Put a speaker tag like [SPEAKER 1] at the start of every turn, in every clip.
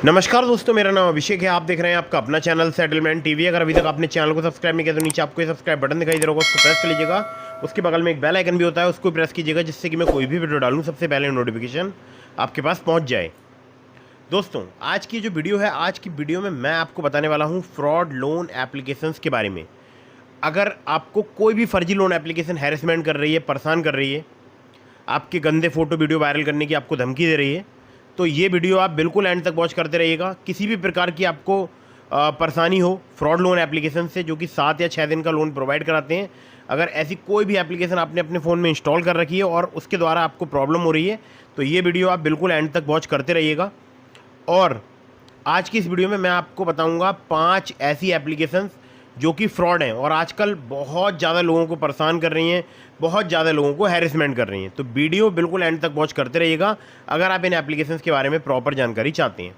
[SPEAKER 1] नमस्कार दोस्तों, मेरा नाम अभिषेक है। आप देख रहे हैं आपका अपना चैनल सेटलमेंट टीवी। अगर अभी तक आपने चैनल को सब्सक्राइब नहीं किया तो नीचे आपको सब्सक्राइब बटन दिखाई दे रहा होगा, उसको प्रेस कर लीजिएगा। उसके बगल में एक बेल आइकन भी होता है, उसको प्रेस कीजिएगा, जिससे कि मैं कोई भी वीडियो डालूँ सबसे पहले नोटिफिकेशन आपके पास पहुँच जाए। दोस्तों, आज की जो वीडियो है, आज की वीडियो में मैं आपको बताने वाला हूँ फ्रॉड लोन एप्लीकेशंस के बारे में। अगर आपको कोई भी फर्जी लोन एप्लीकेशन हैरेसमेंट कर रही है, परेशान कर रही है, आपके गंदे फोटो वीडियो वायरल करने की आपको धमकी दे रही है, तो ये वीडियो आप बिल्कुल एंड तक वॉच करते रहिएगा। किसी भी प्रकार की आपको परेशानी हो फ्रॉड लोन एप्लीकेशन से, जो कि 7 या 6 दिन का लोन प्रोवाइड कराते हैं, अगर ऐसी कोई भी एप्लीकेशन आपने अपने फ़ोन में इंस्टॉल कर रखी है और उसके द्वारा आपको प्रॉब्लम हो रही है, तो ये वीडियो आप बिल्कुल एंड तक वॉच करते रहिएगा। और आज की इस वीडियो में मैं आपको बताऊंगा 5 ऐसी एप्लीकेशंस जो कि फ्रॉड हैं और आजकल बहुत ज़्यादा लोगों को परेशान कर रही हैं, बहुत ज़्यादा लोगों को हैरेसमेंट कर रही हैं। तो वीडियो बिल्कुल एंड तक वॉच करते रहिएगा अगर आप इन एप्लीकेशंस के बारे में प्रॉपर जानकारी चाहते हैं।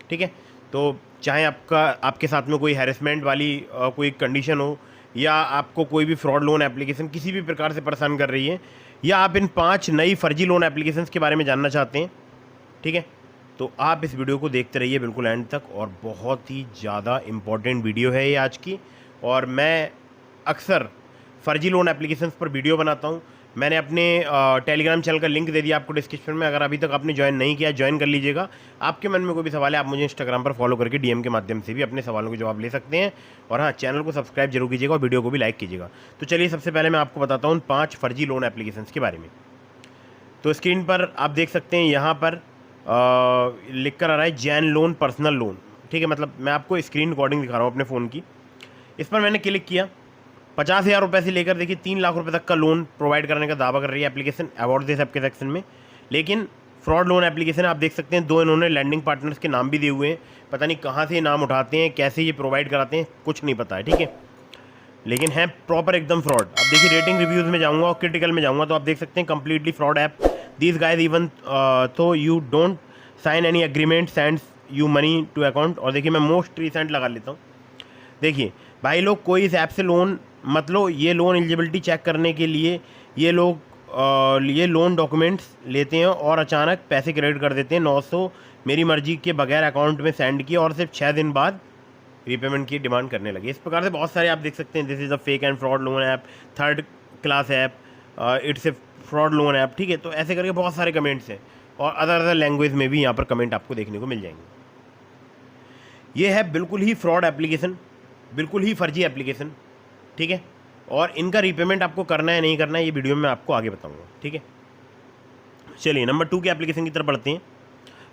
[SPEAKER 1] ठीक है, तो चाहे आपके साथ में कोई हैरेसमेंट वाली कोई कंडीशन हो, या आपको कोई भी फ्रॉड लोन एप्लीकेशन किसी भी प्रकार से परेशान कर रही है, या आप इन 5 नई फर्जी लोन एप्लीकेशंस के बारे में जानना चाहते हैं, ठीक है, तो आप इस वीडियो को देखते रहिए बिल्कुल एंड तक। और बहुत ही ज़्यादा इम्पॉर्टेंट वीडियो है ये आज की। और मैं अक्सर फ़र्जी लोन एप्लीकेशंस पर वीडियो बनाता हूँ। मैंने अपने टेलीग्राम चैनल का लिंक दे दिया आपको डिस्क्रिप्शन में। अगर अभी तक आपने ज्वाइन नहीं किया, ज्वाइन कर लीजिएगा। आपके मन में कोई भी सवाल है, आप मुझे इंस्टाग्राम पर फॉलो करके डीएम के माध्यम से भी अपने सवालों के जवाब ले सकते हैं। और हाँ, चैनल को सब्सक्राइब जरूर कीजिएगा और वीडियो को भी लाइक कीजिएगा। तो चलिए, सबसे पहले मैं आपको बताता हूँ 5 फर्जी लोन एप्लीकेशंस के बारे में। तो स्क्रीन पर आप देख सकते हैं, यहाँ पर लिख कर आ रहा है जैन लोन पर्सनल लोन। ठीक है, मतलब मैं आपको स्क्रीन रिकॉर्डिंग दिखा रहा हूँ अपने फ़ोन की। इस पर मैंने क्लिक किया। 50,000 रुपये से लेकर देखिए 3 लाख रुपए तक का लोन प्रोवाइड करने का दावा कर रही है एप्लीकेशन अबाउट दिस ऐप के सेक्शन में। लेकिन फ्रॉड लोन एप्लीकेशन आप देख सकते हैं, 2 इन्होंने लैंडिंग पार्टनर्स के नाम भी दिए हुए हैं। पता नहीं कहाँ से ये नाम उठाते हैं, कैसे ये प्रोवाइड कराते हैं, कुछ नहीं पता है। ठीक है, लेकिन है प्रॉपर एकदम फ्रॉड। अब देखिए, रेटिंग रिव्यूज़ में जाऊँगा और क्रिटिकल में जाऊँगा तो आप देख सकते हैं completely fraud app. These guys even though you don't sign any agreement sends you money to account. और देखिए, मैं मोस्ट रिसेंट लगा लेता हूँ। देखिए भाई लोग, कोई इस ऐप से लोन मत लो। ये लोन एलिजिबिलिटी चेक करने के लिए ये लोग ये लोन डॉक्यूमेंट्स लेते हैं और अचानक पैसे क्रेडिट कर देते हैं 900 मेरी मर्जी के बगैर अकाउंट में सेंड किए, और सिर्फ 6 दिन बाद रीपेमेंट की डिमांड करने लगे। इस प्रकार से बहुत सारे आप देख सकते हैं। This is a fake and fraud loan app, third class app, it's a fraud loan app. ठीक है, तो ऐसे करके बहुत सारे कमेंट्स हैं और अदर अदर लैंग्वेज में भी यहाँ पर कमेंट आपको देखने को मिल जाएंगे। ये है बिल्कुल ही फ्रॉड एप्लीकेशन, बिल्कुल ही फर्जी एप्लीकेशन। ठीक है, और इनका रीपेमेंट आपको करना है नहीं करना है, ये वीडियो में आपको आगे बताऊंगा। ठीक है, चलिए नंबर 2 की एप्लीकेशन की तरफ बढ़ते हैं।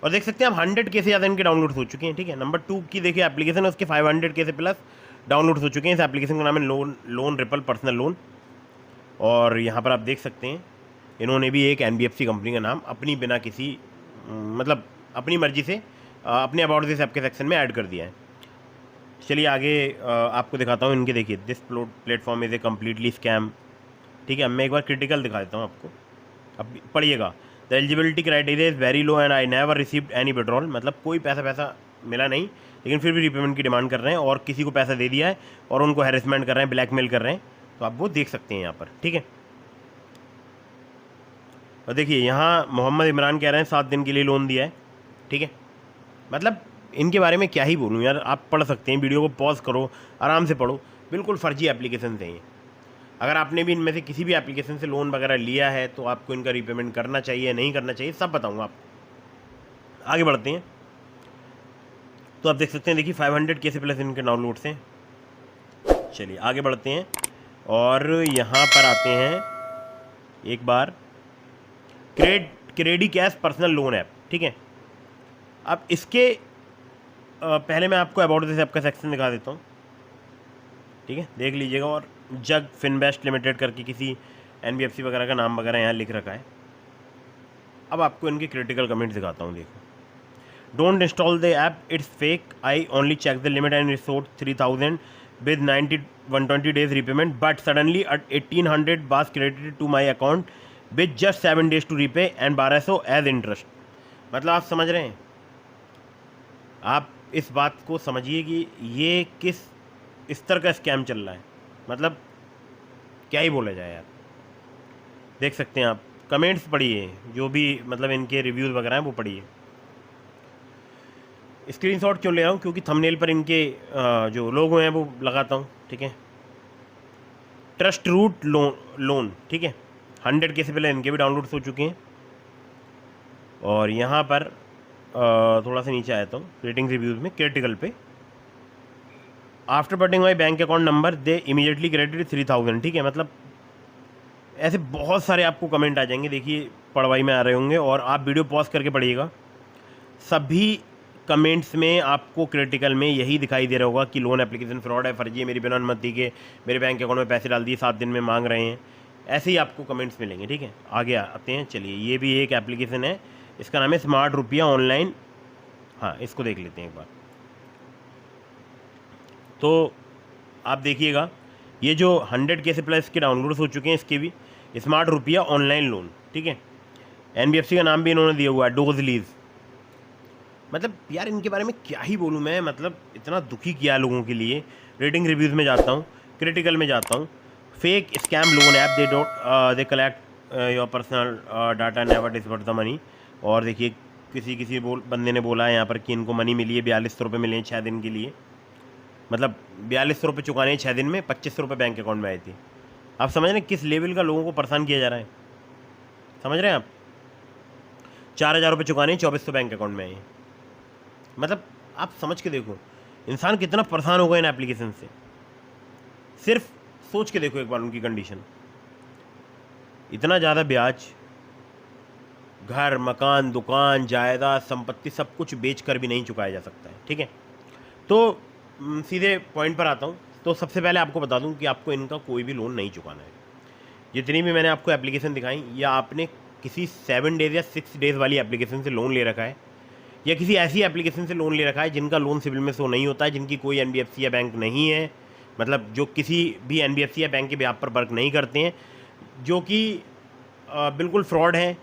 [SPEAKER 1] और देख सकते हैं आप 100 के से ज़्यादा इनके डाउनलोड्स हो चुके हैं। ठीक है, नंबर 2 की देखिए एप्लीकेशन है, उसके 500 के से प्लस डाउनलोड्स हो चुके हैं। इस एप्लीकेशन का नाम है लोन रिपल पर्सनल लोन। और यहाँ पर आप देख सकते हैं, इन्होंने भी एक NBFC कंपनी का नाम अपनी बिना किसी मतलब अपनी मर्जी से अपने अबाउट दिस ऐप के सेक्शन में ऐड कर दिया है। चलिए आगे आपको दिखाता हूँ इनके। देखिए, this platform is a completely scam. ठीक है, अब मैं एक बार क्रिटिकल दिखा देता हूँ आपको, अब पढ़िएगा। The eligibility criteria is very low and I never received any withdrawal. मतलब कोई पैसा मिला नहीं, लेकिन फिर भी रीपेमेंट की डिमांड कर रहे हैं और किसी को पैसा दे दिया है और उनको हैरेसमेंट कर रहे हैं, ब्लैकमेल कर रहे हैं। तो आप वो देख सकते हैं यहाँ पर। ठीक है, और देखिए यहाँ मोहम्मद इमरान कह रहे हैं 7 दिन के लिए लोन दिया है। ठीक है, मतलब इनके बारे में क्या ही बोलूँ यार, आप पढ़ सकते हैं, वीडियो को पॉज करो, आराम से पढ़ो। बिल्कुल फर्जी एप्लीकेशन हैं ये। अगर आपने भी इनमें से किसी भी एप्लीकेशन से लोन वगैरह लिया है तो आपको इनका रीपेमेंट करना चाहिए, नहीं करना चाहिए, सब बताऊंगा आपको। आगे बढ़ते हैं। तो आप देख सकते हैं, देखिए 500 के से प्लस इनके डाउनलोड्स हैं। चलिए आगे बढ़ते हैं और यहाँ पर आते हैं एक बार Credi Cash personal loan app. ठीक है, अब इसके पहले मैं आपको अबाउट दिस ऐप का सेक्शन दिखा देता हूँ। ठीक है, देख लीजिएगा। और जग फिनवेस्ट लिमिटेड करके किसी NBFC वगैरह का नाम वगैरह यहाँ लिख रखा है। अब आपको इनके क्रिटिकल कमेंट्स दिखाता हूँ। देखो, don't install the app, it's fake, I only check the limit and resort 3000 with 120 days repayment, but suddenly 1800 was credited to my account with just 7 days to repay and 1200 as interest. मतलब आप समझ रहे हैं, आप इस बात को समझिए कि ये किस स्तर का स्कैम चल रहा है। मतलब क्या ही बोला जाए यार। देख सकते हैं आप, कमेंट्स पढ़िए, जो भी मतलब इनके रिव्यूज़ वगैरह हैं वो पढ़िए। स्क्रीनशॉट क्यों ले रहा हूँ, क्योंकि थंबनेल पर इनके जो लोगो हैं वो लगाता हूँ, ठीक है। ट्रस्ट रूट लोन, ठीक है। 100 के से पहले इनके भी डाउनलोड्स हो चुके हैं। और यहाँ पर थोड़ा सा नीचे आता हूँ रेटिंग रिव्यूज़ में, क्रिटिकल पे, आफ्टर पटिंग माई बैंक अकाउंट नंबर दे इमीडिएटली क्रेडिट 3000, ठीक है। मतलब ऐसे बहुत सारे आपको कमेंट आ जाएंगे, देखिए पढ़वाई में आ रहे होंगे, और आप वीडियो पॉज करके पढ़िएगा। सभी कमेंट्स में आपको क्रिटिकल में यही दिखाई दे रहा होगा कि लोन एप्लीकेशन फ्रॉड है, फर्जी है, मेरी बिना अनुमति के मेरे बैंक अकाउंट में पैसे डाल दिए, 7 दिन में मांग रहे हैं। ऐसे ही आपको कमेंट्स मिलेंगे, ठीक है। आगे आते हैं, चलिए ये भी एक एप्लीकेशन है, इसका नाम है स्मार्ट रुपया ऑनलाइन। हाँ, इसको देख लेते हैं एक बार। तो आप देखिएगा, ये जो 100 के से प्लस के डाउनलोड्स हो चुके हैं, इसके भी स्मार्ट रुपया ऑनलाइन लोन, ठीक है। NBFC का नाम भी इन्होंने दिया हुआ है, डोजलीज। मतलब यार इनके बारे में क्या ही बोलूँ मैं, मतलब इतना दुखी किया लोगों के लिए। रेटिंग रिव्यूज़ में जाता हूँ, क्रिटिकल में जाता हूँ। Fake scam loan app, they collect your personal data, never disburse the money. और देखिए किसी बंदे ने बोला है यहाँ पर कि इनको मनी मिली है, 4200 रुपये मिले हैं 6 दिन के लिए। मतलब 4200 रुपये चुकाने हैं 6 दिन में, 2500 रुपये बैंक अकाउंट में आए थे। आप समझ रहे हैं किस लेवल का लोगों को परेशान किया जा रहा है, समझ रहे हैं आप। 4000 रुपये चुकाने हैं, 2400 बैंक अकाउंट में आए। मतलब आप समझ के देखो इंसान कितना परेशान होगा इन एप्लीकेशन से। सिर्फ सोच के देखो एक बार उनकी कंडीशन, इतना ज़्यादा ब्याज, घर मकान दुकान जायदाद संपत्ति सब कुछ बेचकर भी नहीं चुकाया जा सकता है, ठीक है। तो सीधे पॉइंट पर आता हूँ। तो सबसे पहले आपको बता दूँ कि आपको इनका कोई भी लोन नहीं चुकाना है। जितनी भी मैंने आपको एप्लीकेशन दिखाई, या आपने किसी 7 डेज़ या 6 डेज़ वाली एप्लीकेशन से लोन ले रखा है, या किसी ऐसी एप्लीकेशन से लोन ले रखा है जिनका लोन सिविल में शो नहीं होता है, जिनकी कोई NBFC या बैंक नहीं है, मतलब जो किसी भी NBFC या बैंक के ब्याज पर वर्क नहीं करते हैं, जो कि बिल्कुल फ्रॉड हैं,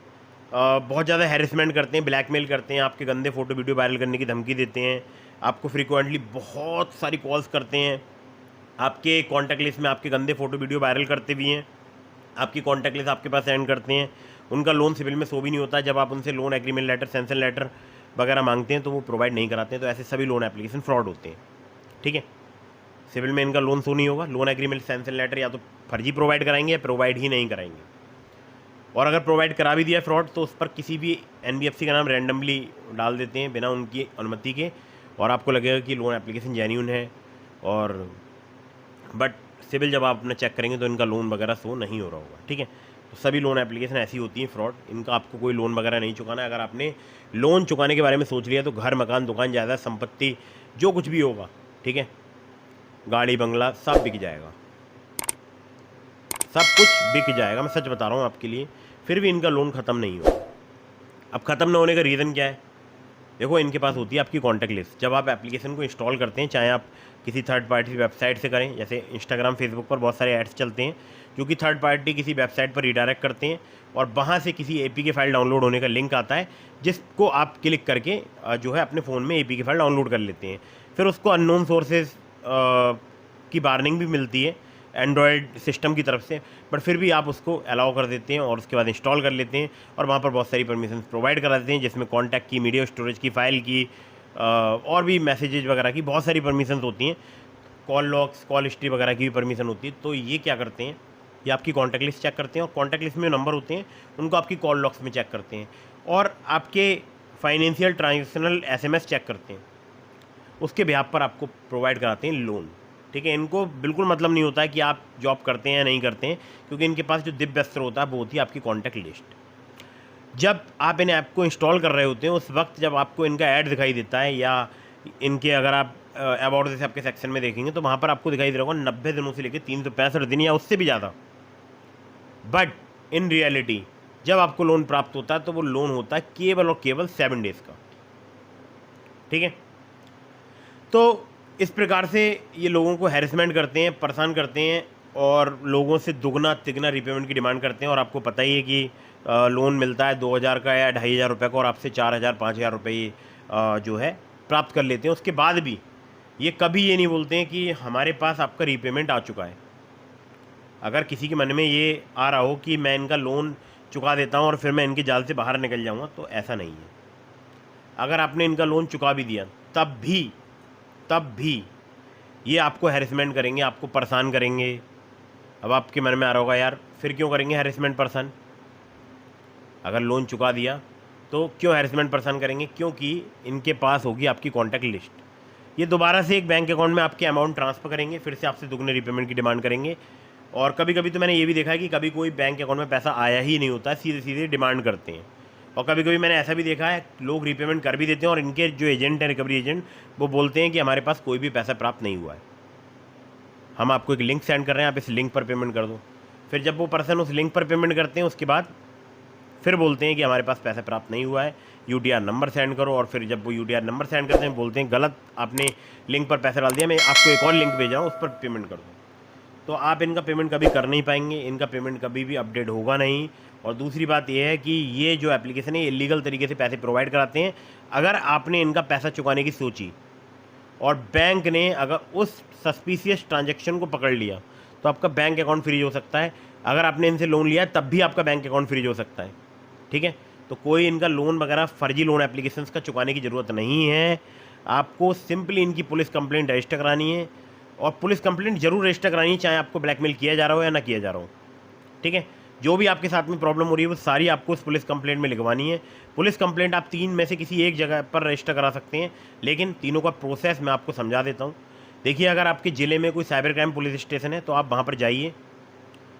[SPEAKER 1] बहुत ज़्यादा हैरेसमेंट करते हैं, ब्लैकमेल करते हैं, आपके गंदे फ़ोटो वीडियो वायरल करने की धमकी देते हैं, आपको फ्रीक्वेंटली बहुत सारी कॉल्स करते हैं, आपके कॉन्टैक्ट लिस्ट में आपके गंदे फ़ोटो वीडियो वायरल करते भी हैं, आपकी कॉन्टैक्ट लिस्ट आपके पास सेंड करते हैं। उनका लोन सिविल में शो भी नहीं होता है। जब आप उनसे loan agreement letter, sanction letter वगैरह मांगते हैं तो वो प्रोवाइड नहीं कराते हैं। तो ऐसे सभी लोन एप्लीकेशन फ्रॉड होते हैं, ठीक है। सिविल में इनका लोन शो नहीं होगा, लोन एग्रीमेंट, सैंक्शन लेटर या तो फर्जी प्रोवाइड कराएंगे या प्रोवाइड ही नहीं कराएंगे। और अगर प्रोवाइड करा भी दिया फ्रॉड तो उस पर किसी भी NBFC का नाम रैंडमली डाल देते हैं बिना उनकी अनुमति के, और आपको लगेगा कि लोन एप्लीकेशन जेन्यून है। और बट सिविल जब आप अपना चेक करेंगे तो इनका लोन वगैरह शो नहीं हो रहा होगा, ठीक है। तो सभी लोन एप्लीकेशन ऐसी होती हैं फ्रॉड, इनका आपको कोई लोन वगैरह नहीं चुकाना है। अगर आपने लोन चुकाने के बारे में सोच लिया तो घर मकान दुकान जायदाद संपत्ति जो कुछ भी होगा, ठीक है, गाड़ी बंगला सब बिक जाएगा, सब कुछ बिक जाएगा, मैं सच बता रहा हूँ आपके लिए। फिर भी इनका लोन ख़त्म नहीं होगा। अब ख़त्म ना होने का रीज़न क्या है? देखो इनके पास होती है आपकी कॉन्टैक्ट लिस्ट। जब आप एप्लीकेशन को इंस्टॉल करते हैं, चाहे आप किसी थर्ड पार्टी वेबसाइट से करें, जैसे इंस्टाग्राम फेसबुक पर बहुत सारे ऐड्स चलते हैं जो कि थर्ड पार्टी किसी वेबसाइट पर रिडायरेक्ट करते हैं, और वहाँ से किसी APK फाइल डाउनलोड होने का लिंक आता है, जिसको आप क्लिक करके जो है अपने फ़ोन में APK फाइल डाउनलोड कर लेते हैं। फिर उसको अननोन सोर्सेज की वार्निंग भी मिलती है एंड्रॉयड सिस्टम की तरफ से, बट फिर भी आप उसको अलाउ कर देते हैं और उसके बाद इंस्टॉल कर लेते हैं, और वहाँ पर बहुत सारी परमिशन प्रोवाइड करा देते हैं, जिसमें कॉन्टैक्ट की, मीडिया स्टोरेज की, फ़ाइल की, और भी मैसेजेज वगैरह की बहुत सारी परमिशन होती हैं, कॉल लॉग्स, कॉल हिस्ट्री वगैरह की भी परमिशन होती है। तो ये क्या करते हैं, ये आपकी कॉन्टैक्ट लिस्ट चेक करते हैं, और कॉन्टैक्ट लिस्ट में नंबर होते हैं उनको आपकी कॉल लॉग्स में चेक करते हैं, और आपके फाइनेंशियल ट्रांजेक्शनल SMS चेक करते हैं, उसके बिहाफ पर आपको प्रोवाइड कराते हैं लोन, ठीक है। इनको बिल्कुल मतलब नहीं होता है कि आप जॉब करते हैं या नहीं करते हैं, क्योंकि इनके पास जो दिव्य अस्त्र होता है वो होती है आपकी कॉन्टैक्ट लिस्ट। जब आप इन ऐप को इंस्टॉल कर रहे होते हैं उस वक्त जब आपको इनका ऐड दिखाई देता है, या इनके अगर आप अबाउट जैसे आपके सेक्शन में देखेंगे तो वहाँ पर आपको दिखाई दे रहा होगा 90 दिनों से लेकर 365 दिन या उससे भी ज़्यादा। बट इन रियलिटी जब आपको लोन प्राप्त होता है तो वो लोन होता है केवल और केवल 7 डेज़ का, ठीक है। तो इस प्रकार से ये लोगों को हैरेसमेंट करते हैं, परेशान करते हैं, और लोगों से दुगना तिगना रिपेमेंट की डिमांड करते हैं। और आपको पता ही है कि लोन मिलता है 2000 का या 2500 रुपये का, और आपसे 4000-5000 रुपये जो है प्राप्त कर लेते हैं। उसके बाद भी ये कभी ये नहीं बोलते हैं कि हमारे पास आपका रीपेमेंट आ चुका है। अगर किसी के मन में ये आ रहा हो कि मैं इनका लोन चुका देता हूँ और फिर मैं इनके जाल से बाहर निकल जाऊँगा, तो ऐसा नहीं है। अगर आपने इनका लोन चुका भी दिया तब भी ये आपको हैरेसमेंट करेंगे, आपको परेशान करेंगे। अब आपके मन में आ रहा होगा यार फिर क्यों करेंगे हैरेसमेंट परेशान, अगर लोन चुका दिया तो क्यों हैरेसमेंट परेशान करेंगे? क्योंकि इनके पास होगी आपकी कॉन्टैक्ट लिस्ट। ये दोबारा से एक बैंक अकाउंट में आपके अमाउंट ट्रांसफ़र करेंगे, फिर से आपसे दुगने रिपेमेंट की डिमांड करेंगे। और कभी कभी तो मैंने ये भी देखा है कि कभी कोई बैंक अकाउंट में पैसा आया ही नहीं होता है, सीधे सीधे डिमांड करते हैं। और कभी कभी मैंने ऐसा भी देखा है लोग रिपेमेंट कर भी देते हैं और इनके जो एजेंट हैं, रिकवरी एजेंट, वो बोलते हैं कि हमारे पास कोई भी पैसा प्राप्त नहीं हुआ है, हम आपको एक लिंक सेंड कर रहे हैं, आप इस लिंक पर पेमेंट कर दो। फिर जब वो पर्सन उस लिंक पर पेमेंट करते हैं उसके बाद फिर बोलते हैं कि हमारे पास पैसा प्राप्त नहीं हुआ है, यूटीआर नंबर सेंड करो। और फिर जब वो यूटीआर नंबर सेंड करते हैं बोलते हैं गलत आपने लिंक पर पैसा डाल दिया, मैं आपको एक और लिंक भेजा हूँ उस पर पेमेंट कर दो। तो आप इनका पेमेंट कभी कर नहीं पाएंगे, इनका पेमेंट कभी भी अपडेट होगा नहीं। और दूसरी बात यह है कि ये जो एप्लीकेशन है इलीगल तरीके से पैसे प्रोवाइड कराते हैं। अगर आपने इनका पैसा चुकाने की सोची और बैंक ने अगर उस सस्पिशियस ट्रांजैक्शन को पकड़ लिया तो आपका बैंक अकाउंट फ्रीज हो सकता है। अगर आपने इनसे लोन लिया तब भी आपका बैंक अकाउंट फ्रीज हो सकता है, ठीक है। तो कोई इनका लोन वगैरह फर्जी लोन एप्लीकेशंस का चुकाने की ज़रूरत नहीं है। आपको सिंपली इनकी पुलिस कंप्लेंट रजिस्टर करानी है, और पुलिस कंप्लेंट जरूर रजिस्टर करानी है, चाहे आपको ब्लैकमेल किया जा रहा हो या ना किया जा रहा हो, ठीक है। जो भी आपके साथ में प्रॉब्लम हो रही है वो सारी आपको उस पुलिस कंप्लेंट में लिखवानी है। पुलिस कंप्लेंट आप 3 में से किसी एक जगह पर रजिस्टर करा सकते हैं, लेकिन तीनों का प्रोसेस मैं आपको समझा देता हूँ। देखिए, अगर आपके ज़िले में कोई साइबर क्राइम पुलिस स्टेशन है तो आप वहाँ पर जाइए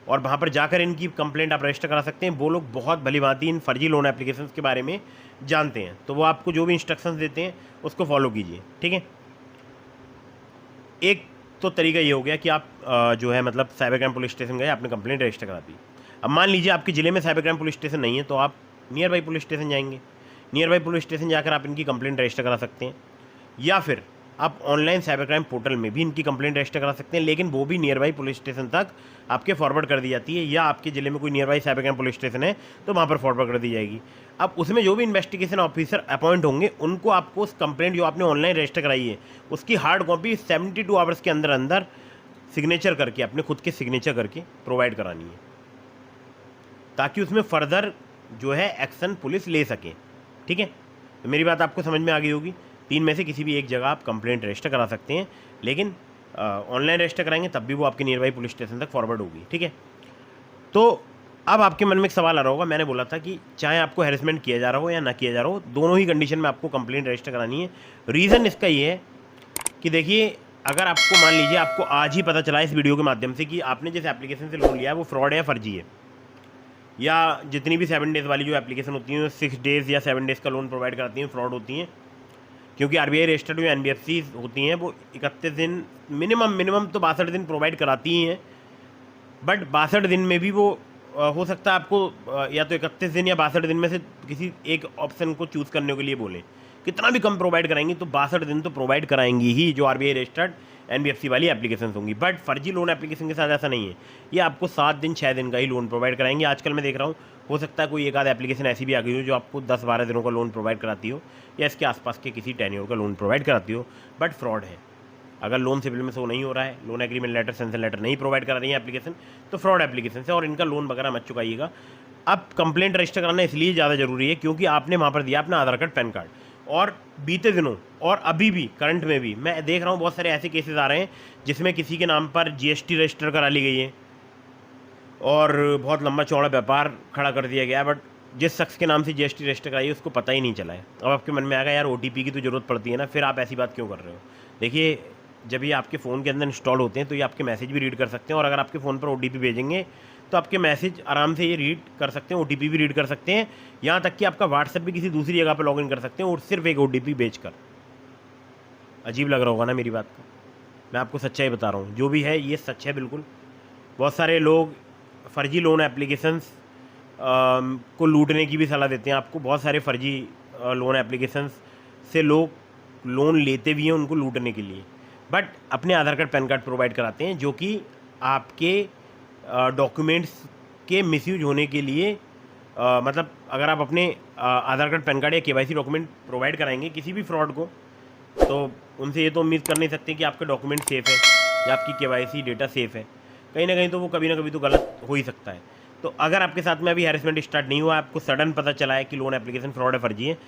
[SPEAKER 1] और वहाँ पर जाकर इनकी कंप्लेंट आप रजिस्टर करा सकते हैं। वो लोग बहुत भलीभांति इन फर्जी लोन एप्लीकेशंस के बारे में जानते हैं, तो वो आपको जो भी इंस्ट्रक्शंस देते हैं उसको फॉलो कीजिए, ठीक है। एक तो तरीका ये हो गया कि आप जो है मतलब साइबर क्राइम पुलिस स्टेशन गए, आपने कंप्लेंट रजिस्टर करा दी। अब मान लीजिए आपके ज़िले में साइबर क्राइम पुलिस स्टेशन नहीं है तो आप नियर बाई पुलिस स्टेशन जाएंगे। नियर बाई पुलिस स्टेशन जाकर आप इनकी कंप्लेंट रजिस्टर करा सकते हैं, या फिर आप ऑनलाइन साइबर क्राइम पोर्टल में भी इनकी कंप्लेंट रजिस्टर करा सकते हैं, लेकिन वो भी नियर बाई पुलिस स्टेशन तक आपके फॉरवर्ड कर दी जाती है। या आपके ज़िले में कोई near by cyber crime police station है तो वहाँ पर फॉरवर्ड कर दी जाएगी। अब उसमें जो भी इन्वेस्टिगेशन ऑफिसर अपॉइंट होंगे उनको आपको उस कंप्लेंट जो आपने ऑनलाइन रजिस्टर कराई है उसकी हार्ड कॉपी 72 आवर्स के अंदर अंदर सिग्नेचर करके, अपने खुद के सिग्नेचर करके प्रोवाइड करानी है, ताकि उसमें फर्दर जो है एक्शन पुलिस ले सके, ठीक है। तो मेरी बात आपको समझ में आ गई होगी। 3 में से किसी भी एक जगह आप कंप्लेंट रजिस्टर करा सकते हैं, लेकिन ऑनलाइन रजिस्टर कराएंगे तब भी वो आपके नियर बाई पुलिस स्टेशन तक फॉरवर्ड होगी, ठीक है। तो अब आपके मन में एक सवाल आ रहा होगा, मैंने बोला था कि चाहे आपको हैरेसमेंट किया जा रहा हो या ना किया जा रहा हो, दोनों ही कंडीशन में आपको कंप्लेंट रजिस्टर करानी है। रीज़न इसका ये है कि देखिए, अगर आपको मान लीजिए आपको आज ही पता चला इस वीडियो के माध्यम से कि आपने जिस एप्लीकेशन से लोन लिया है वो फ्रॉड है या फर्जी है, या जितनी भी 7 डेज़ वाली जो एप्लीकेशन होती हैं 6 डेज़ या 7 डेज़ का लोन प्रोवाइड कराती हैं, फ्रॉड होती हैं। क्योंकि आरबीआई रजिस्टर्ड जो एनबीएफसी होती हैं वो 31 दिन मिनिमम तो 62 दिन प्रोवाइड कराती ही हैं, बट 62 दिन में भी वो हो सकता है आपको या तो 31 दिन या 62 दिन में से किसी एक ऑप्शन को चूज़ करने के लिए बोलें। कितना भी कम प्रोवाइड कराएंगी तो 62 दिन तो प्रोवाइड कराएंगी ही जो आरबीआई रजिस्टर्ड एनबीएफसी वाली एप्लीकेशन होंगी। बट फर्जी लोन एप्लीकेशन के साथ ऐसा नहीं है, ये आपको 7 दिन 6 दिन का ही लोन प्रोवाइड कराएंगे। आजकल मैं देख रहा हूँ, हो सकता है कोई एक आध एप्लीकेशन ऐसी भी आ गई हो जो आपको 10-12 दिनों का लोन प्रोवाइड कराती हो या इसके आसपास के किसी टेन्योर का लोन प्रोवाइड कराती हो, बट फ्रॉड है। अगर लोन सिविल में शो नहीं हो रहा है, loan agreement letter, sanction letter नहीं प्रोवाइड करा रही है एप्लीकेशन, तो फ्रॉड एप्लीकेशन है और इनका लोन वगैरह मत चुकाइएगा। अब कंप्लेंट रजिस्टर कराना इसलिए ज़्यादा ज़रूरी है क्योंकि आपने वहाँ पर दिया अपना आधार कार्ड, पैन कार्ड, और बीते दिनों और अभी भी करंट में भी मैं देख रहा हूँ बहुत सारे ऐसे केसेस आ रहे हैं जिसमें किसी के नाम पर जीएसटी रजिस्टर करा ली गई है और बहुत लंबा चौड़ा व्यापार खड़ा कर दिया गया, बट जिस शख्स के नाम से जीएसटी रजिस्टर कराई है उसको पता ही नहीं चला है। अब आपके मन में आएगा यार ओटीपी की तो ज़रूरत पड़ती है ना, फिर आप ऐसी बात क्यों कर रहे हो। देखिए, जब ये आपके फ़ोन के अंदर इंस्टॉल होते हैं तो ये आपके मैसेज भी रीड कर सकते हैं, और अगर आपके फ़ोन पर ओटीपी भेजेंगे तो आपके मैसेज आराम से ये रीड कर सकते हैं, ओटीपी भी रीड कर सकते हैं, यहाँ तक कि आपका व्हाट्सएप भी किसी दूसरी जगह पर लॉगिन कर सकते हैं और सिर्फ एक ओटीपी भेजकर। अजीब लग रहा होगा ना मेरी बात को, मैं आपको सच्चाई बता रहा हूँ, जो भी है ये सच है बिल्कुल। बहुत सारे लोग फर्जी लोन एप्लीकेशंस को लूटने की भी सलाह देते हैं आपको। बहुत सारे फर्जी लोन एप्लीकेशंस से लोग लोन लेते भी हैं उनको लूटने के लिए, बट अपने आधार कार्ड, पैन कार्ड प्रोवाइड कराते हैं, जो कि आपके डॉक्यूमेंट्स के मिसयूज होने के लिए मतलब अगर आप अपने आधार कार्ड, पैन कार्ड या केवाईसी डॉक्यूमेंट प्रोवाइड कराएंगे किसी भी फ्रॉड को, तो उनसे ये तो उम्मीद कर नहीं सकते कि आपका डॉक्यूमेंट सेफ़ है या आपकी केवाईसी डेटा सेफ़ है। कहीं ना कहीं तो वो कभी ना कभी तो गलत हो ही सकता है। तो अगर आपके साथ में अभी हैरेसमेंट स्टार्ट नहीं हुआ, आपको सडन पता चला है कि लोन एप्लीकेशन फ्रॉड है, फर्जी है,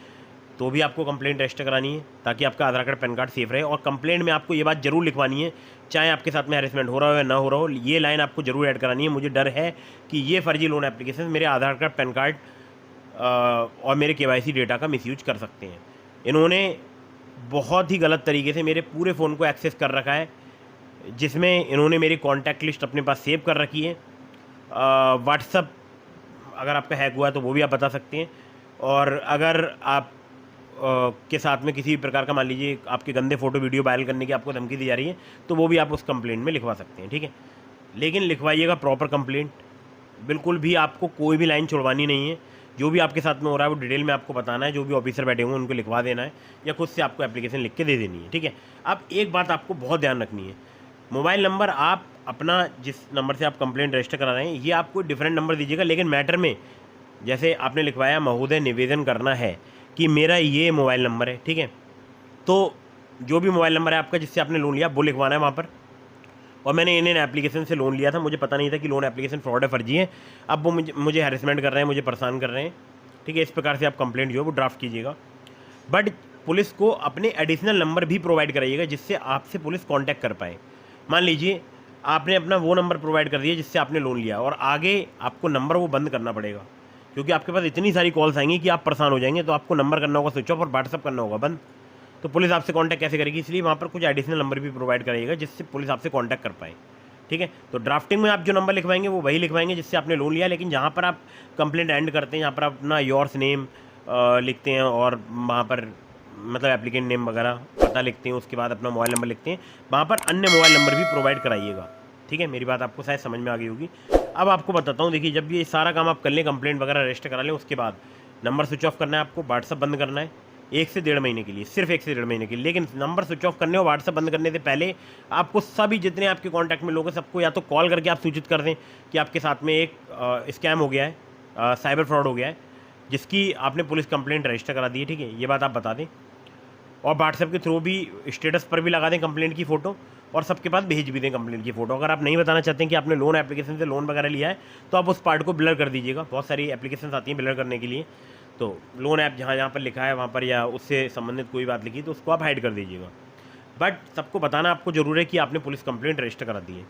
[SPEAKER 1] तो भी आपको कंप्लेंट रजिस्टर करानी है, ताकि आपका आधार कार्ड पैन कार्ड सेफ रहे। और कंप्लेंट में आपको ये बात जरूर लिखवानी है, चाहे आपके साथ में हैरेसमेंट हो रहा हो या ना हो रहा हो, ये लाइन आपको जरूर ऐड करानी है, मुझे डर है कि ये फर्जी लोन एप्लीकेशन मेरे आधार कार्ड पैन कार्ड और मेरे KYC डेटा का मिसयूज कर सकते हैं। इन्होंने बहुत ही गलत तरीके से मेरे पूरे फ़ोन को एक्सेस कर रखा है, जिसमें इन्होंने मेरी कॉन्टैक्ट लिस्ट अपने पास सेव कर रखी है। व्हाट्सअप अगर आपका हैक हुआ है तो वो भी आप बता सकते हैं। और अगर आप के साथ में किसी भी प्रकार का, मान लीजिए आपके गंदे फ़ोटो वीडियो वायरल करने की आपको धमकी दी जा रही है, तो वो भी आप उस कंप्लेंट में लिखवा सकते हैं, ठीक है। लेकिन लिखवाइएगा प्रॉपर कंप्लेंट, बिल्कुल भी आपको कोई भी लाइन छुड़वानी नहीं है। जो भी आपके साथ में हो रहा है वो डिटेल में आपको बताना है, जो भी ऑफिसर बैठे होंगे उनको लिखवा देना है, या खुद से आपको एप्लीकेशन लिख के दे देनी है, ठीक है। अब एक बात आपको बहुत ध्यान रखनी है, मोबाइल नंबर आप अपना जिस नंबर से आप कंप्लेंट रजिस्टर करा रहे हैं, ये आपको डिफरेंट नंबर दीजिएगा, लेकिन मैटर में जैसे आपने लिखवाया महोदय निवेदन करना है कि मेरा ये मोबाइल नंबर है, ठीक है, तो जो भी मोबाइल नंबर है आपका जिससे आपने लोन लिया वो लिखवाना है वहाँ पर। और मैंने इन एप्लीकेशन से लोन लिया था, मुझे पता नहीं था कि लोन एप्लीकेशन फ्रॉड है, फर्जी है। अब वो मुझे हैरेसमेंट कर रहे हैं, मुझे परेशान कर रहे हैं, ठीक है। इस प्रकार से आप कंप्लेंट जो है वो ड्राफ्ट कीजिएगा। बट पुलिस को अपने एडिशनल नंबर भी प्रोवाइड कराइएगा, जिससे आपसे पुलिस कांटेक्ट कर पाए। मान लीजिए आपने अपना वो नंबर प्रोवाइड कर दिया जिससे आपने लोन लिया, और आगे आपको नंबर वो बंद करना पड़ेगा, क्योंकि आपके पास इतनी सारी कॉल्स आएंगी कि आप परेशान हो जाएंगे। तो आपको नंबर करना होगा स्विच ऑफ और व्हाट्सअप करना होगा बंद। तो पुलिस आपसे कांटेक्ट कैसे करेगी, इसलिए वहाँ पर कुछ एडिशनल नंबर भी प्रोवाइड कराइएगा जिससे पुलिस आपसे कांटेक्ट कर पाए, ठीक है। तो ड्राफ्टिंग में आप जो नंबर लिखवाएंगे वो वही लिखवाएंगे जिससे आपने लोन लिया, लेकिन जहाँ पर आप कंप्लेंट एंड करते हैं, यहाँ पर आप अपना योर्स नेम लिखते हैं, और वहाँ पर मतलब एप्लीकेंट नेम वगैरह पता लिखते हैं, उसके बाद अपना मोबाइल नंबर लिखते हैं, वहाँ पर अन्य मोबाइल नंबर भी प्रोवाइड कराइएगा, ठीक है। मेरी बात आपको शायद समझ में आ गई होगी। अब आपको बताता हूँ, देखिए, जब ये सारा काम आप कर लें, कंप्लेंट वगैरह रजिस्टर करा लें, उसके बाद नंबर स्विच ऑफ करना है आपको, व्हाट्सअप बंद करना है 1 से 1.5 महीने के लिए, सिर्फ 1 से 1.5 महीने के लिए। लेकिन नंबर स्विच ऑफ करने और व्हाट्सअप बंद करने से पहले आपको सभी जितने आपके कॉन्टैक्ट में लोग हैं सबको या तो कॉल करके आप सूचित कर दें कि आपके साथ में एक स्कैम हो गया है, साइबर फ्रॉड हो गया है, जिसकी आपने पुलिस कंप्लेंट रजिस्टर करा दी है, ठीक है, ये बात आप बता दें। और व्हाट्सएप के थ्रू भी स्टेटस पर भी लगा दें कंप्लेंट की फ़ोटो, और सबके पास भेज भी दें कंप्लेंट की फ़ोटो। अगर आप नहीं बताना चाहते हैं कि आपने लोन एप्लीकेशन से लोन वगैरह लिया है, तो आप उस पार्ट को ब्लर कर दीजिएगा। बहुत सारी एप्लीकेशन आती हैं ब्लर करने के लिए, तो लोन ऐप जहाँ जहाँ पर लिखा है वहाँ पर, या उससे संबंधित कोई बात लिखी तो उसको आप हाइड कर दीजिएगा। बट सबको बताना आपको ज़रूर है कि आपने पुलिस कंप्लेंट रजिस्टर करा दी है।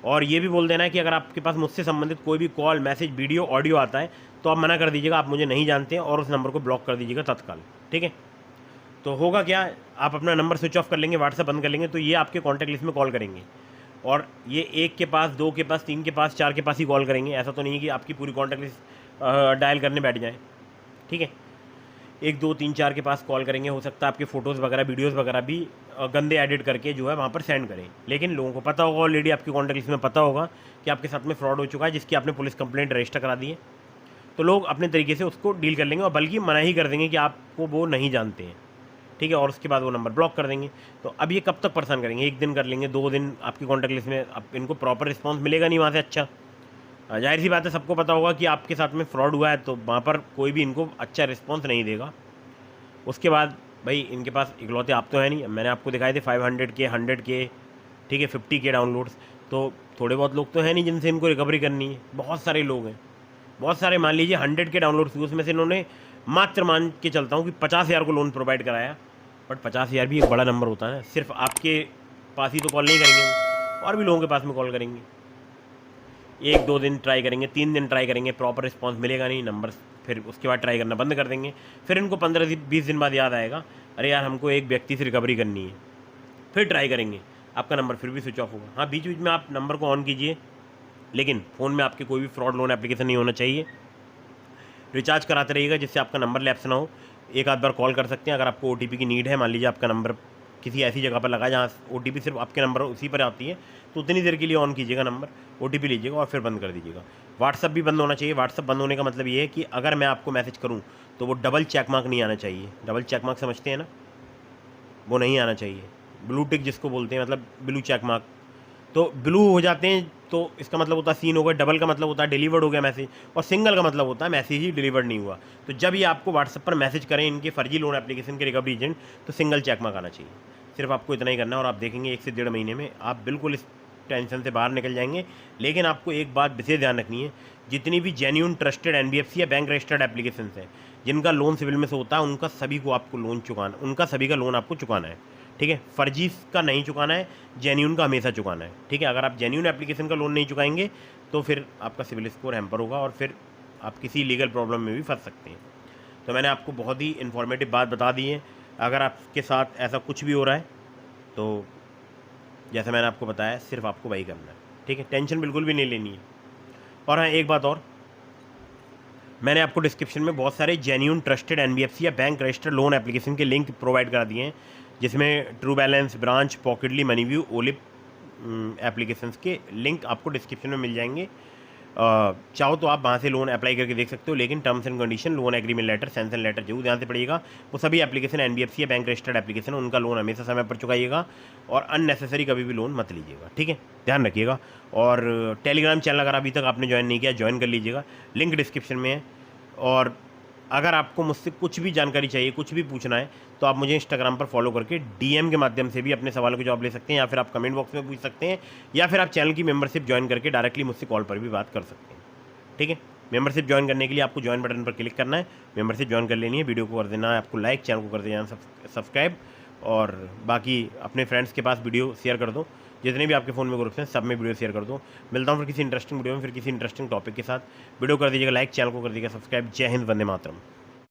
[SPEAKER 1] और ये भी बोल देना है कि अगर आपके पास मुझसे संबंधित कोई भी कॉल, मैसेज, वीडियो, ऑडियो आता है तो आप मना कर दीजिएगा, आप मुझे नहीं जानते हैं, और उस नंबर को ब्लॉक कर दीजिएगा तत्काल, ठीक है। तो होगा क्या, आप अपना नंबर स्विच ऑफ कर लेंगे, व्हाट्सएप बंद कर लेंगे, तो ये आपके कॉन्टैक्ट लिस्ट में कॉल करेंगे, और ये 1 के पास, 2 के पास, 3 के पास, 4 के पास ही कॉल करेंगे। ऐसा तो नहीं है कि आपकी पूरी कॉन्टैक्ट लिस्ट डायल करने बैठ जाए, ठीक है। 1, 2, 3, 4 के पास कॉल करेंगे। हो सकता है आपके फ़ोटोज़ वगैरह, वीडियोज़ वगैरह भी गंदे एडिट करके जो है वहाँ पर सेंड करें। लेकिन लोगों को पता होगा, ऑलरेडी आपकी कॉन्टैक्ट लिस्ट में पता होगा कि आपके साथ में फ्रॉड हो चुका है, जिसकी आपने पुलिस कंप्लेंट रजिस्टर करा दी है। तो लोग अपने तरीके से उसको डील कर लेंगे, और बल्कि मना ही कर देंगे कि आपको वो नहीं जानते हैं, ठीक है। और उसके बाद वो नंबर ब्लॉक कर देंगे। तो अब ये कब तक परेशान करेंगे, 1 दिन कर लेंगे, 2 दिन आपकी कॉन्टैक्ट लिस्ट में, अब इनको प्रॉपर रिस्पांस मिलेगा नहीं वहाँ से। अच्छा, जाहिर सी बात है, सबको पता होगा कि आपके साथ में फ्रॉड हुआ है, तो वहाँ पर कोई भी इनको अच्छा रिस्पांस नहीं देगा। उसके बाद भाई इनके पास इकलौते आप तो है नहीं, मैंने आपको दिखाए थे 500 के, 100 के, ठीक है, 50 के डाउनलोड्स। तो थोड़े बहुत लोग तो हैं नहीं जिनसे इनको रिकवरी करनी है, बहुत सारे लोग हैं, बहुत सारे। मान लीजिए 100 के डाउनलोड्स हुए, उसमें से इन्होंने मात्र मान के चलता हूँ कि 50,000 को लोन प्रोवाइड कराया। बट 50,000 भी एक बड़ा नंबर होता है, सिर्फ आपके पास ही तो कॉल नहीं करेंगे, और भी लोगों के पास में कॉल करेंगे। 1-2 दिन ट्राई करेंगे, 3 दिन ट्राई करेंगे, प्रॉपर रिस्पांस मिलेगा नहीं, नंबर फिर उसके बाद ट्राई करना बंद कर देंगे। फिर इनको 15-20 दिन बाद याद आएगा, अरे यार हमको एक व्यक्ति से रिकवरी करनी है, फिर ट्राई करेंगे, आपका नंबर फिर भी स्विच ऑफ होगा। हाँ, बीच बीच में आप नंबर को ऑन कीजिए, लेकिन फ़ोन में आपके कोई भी फ्रॉड लोन एप्लीकेशन नहीं होना चाहिए। रिचार्ज कराते रहिएगा जिससे आपका नंबर लैप्स ना हो। एक आध बार कॉल कर सकते हैं अगर आपको OTP की नीड है। मान लीजिए आपका नंबर किसी ऐसी जगह पर लगा जहाँ OTP सिर्फ आपके नंबर उसी पर आती है, तो उतनी देर के लिए ऑन कीजिएगा नंबर, OTP लीजिएगा और फिर बंद कर दीजिएगा। व्हाट्सअप भी बंद होना चाहिए। व्हाट्सअप बंद होने का मतलब ये है कि अगर मैं आपको मैसेज करूँ तो वो डबल चेक मार्क नहीं आना चाहिए। डबल चेक मार्क समझते हैं ना, वो नहीं आना चाहिए। ब्लू टिक जिसको बोलते हैं, मतलब ब्लू चेक मार्क, तो ब्लू हो जाते हैं तो इसका मतलब होता है सीन हो गया, डबल का मतलब होता है डिलीवर्ड हो गया मैसेज, और सिंगल का मतलब होता है मैसेज ही डिलीवर्ड नहीं हुआ। तो जब ये आपको व्हाट्सएप पर मैसेज करें इनके फर्जी लोन एप्लीकेशन के रिकवरी एजेंट, तो सिंगल चेक मार्क आना चाहिए। सिर्फ आपको इतना ही करना है और आप देखेंगे 1 से 1.5 महीने में आप बिल्कुल इस टेंशन से बाहर निकल जाएंगे। लेकिन आपको एक बात विशेष ध्यान रखनी है, जितनी भी जेन्युइन ट्रस्टेड NBFC या बैंक रजिस्टर्ड एप्लीकेशन है, जिनका लोन सिविल में से होता है उनका सभी को आपको लोन चुकाना, उनका सभी का लोन आपको चुकाना है, ठीक है। फर्जी का नहीं चुकाना है, जेन्यून का हमेशा चुकाना है, ठीक है। अगर आप जेन्यून एप्लीकेशन का लोन नहीं चुकाएंगे तो फिर आपका सिविल स्कोर हैम्पर होगा और फिर आप किसी लीगल प्रॉब्लम में भी फंस सकते हैं। तो मैंने आपको बहुत ही इन्फॉर्मेटिव बात बता दी है। अगर आपके साथ ऐसा कुछ भी हो रहा है तो जैसे मैंने आपको बताया सिर्फ आपको वही करना है, ठीक है। टेंशन बिल्कुल भी नहीं लेनी है। और हाँ, एक बात और, मैंने आपको डिस्क्रिप्शन में बहुत सारे जेन्यून ट्रस्टेड एनबीएफसी या बैंक रजिस्टर्ड लोन एप्लीकेशन के लिंक प्रोवाइड करा दिए हैं, जिसमें true balance, branch, पॉकेटली, MoneyView, ओलिप applications के लिंक आपको डिस्क्रिप्शन में मिल जाएंगे। चाहो तो आप वहाँ से लोन अप्लाई करके देख सकते हो, लेकिन terms and condition, loan agreement letter, sanction letter जरूर ध्यान से पड़िएगा। वो सभी एप्लीकेशन एनबीएफसी या बैंक रजिस्टर्ड एप्लीकेशन, उनका लोन हमेशा समय पर चुकाइएगा और अननेसेसरी कभी भी लोन मत लीजिएगा, ठीक है, ध्यान रखिएगा। और टेलीग्राम चैनल अगर अभी तक आपने ज्वाइन नहीं किया, ज्वाइन कर लीजिएगा, लिंक डिस्क्रिप्शन में है। और अगर आपको मुझसे कुछ भी जानकारी चाहिए, कुछ भी पूछना है, तो आप मुझे इंस्टाग्राम पर फॉलो करके डीएम के माध्यम से भी अपने सवालों के जवाब ले सकते हैं, या फिर आप कमेंट बॉक्स में पूछ सकते हैं, या फिर आप चैनल की मेंबरशिप ज्वाइन करके डायरेक्टली मुझसे कॉल पर भी बात कर सकते हैं, ठीक है। मेंबरशिप ज्वाइन करने के लिए आपको ज्वाइन बटन पर क्लिक करना है, मेंबरशिप ज्वाइन कर लेनी है, वीडियो को कर देना है आपको लाइक, चैनल को कर देना सब्सक्राइब, और बाकी अपने फ्रेंड्स के पास वीडियो शेयर कर दो। जितने भी आपके फ़ोन में ग्रुप्स हैं सब में वीडियो शेयर कर दो। मिलता हूँ फिर किसी इंटरेस्टिंग वीडियो में, फिर किसी इंटरेस्टिंग टॉपिक के साथ। वीडियो कर दीजिएगा लाइक, चैनल को कर दीजिएगा सब्सक्राइब। जय हिंद, वंदे मातरम।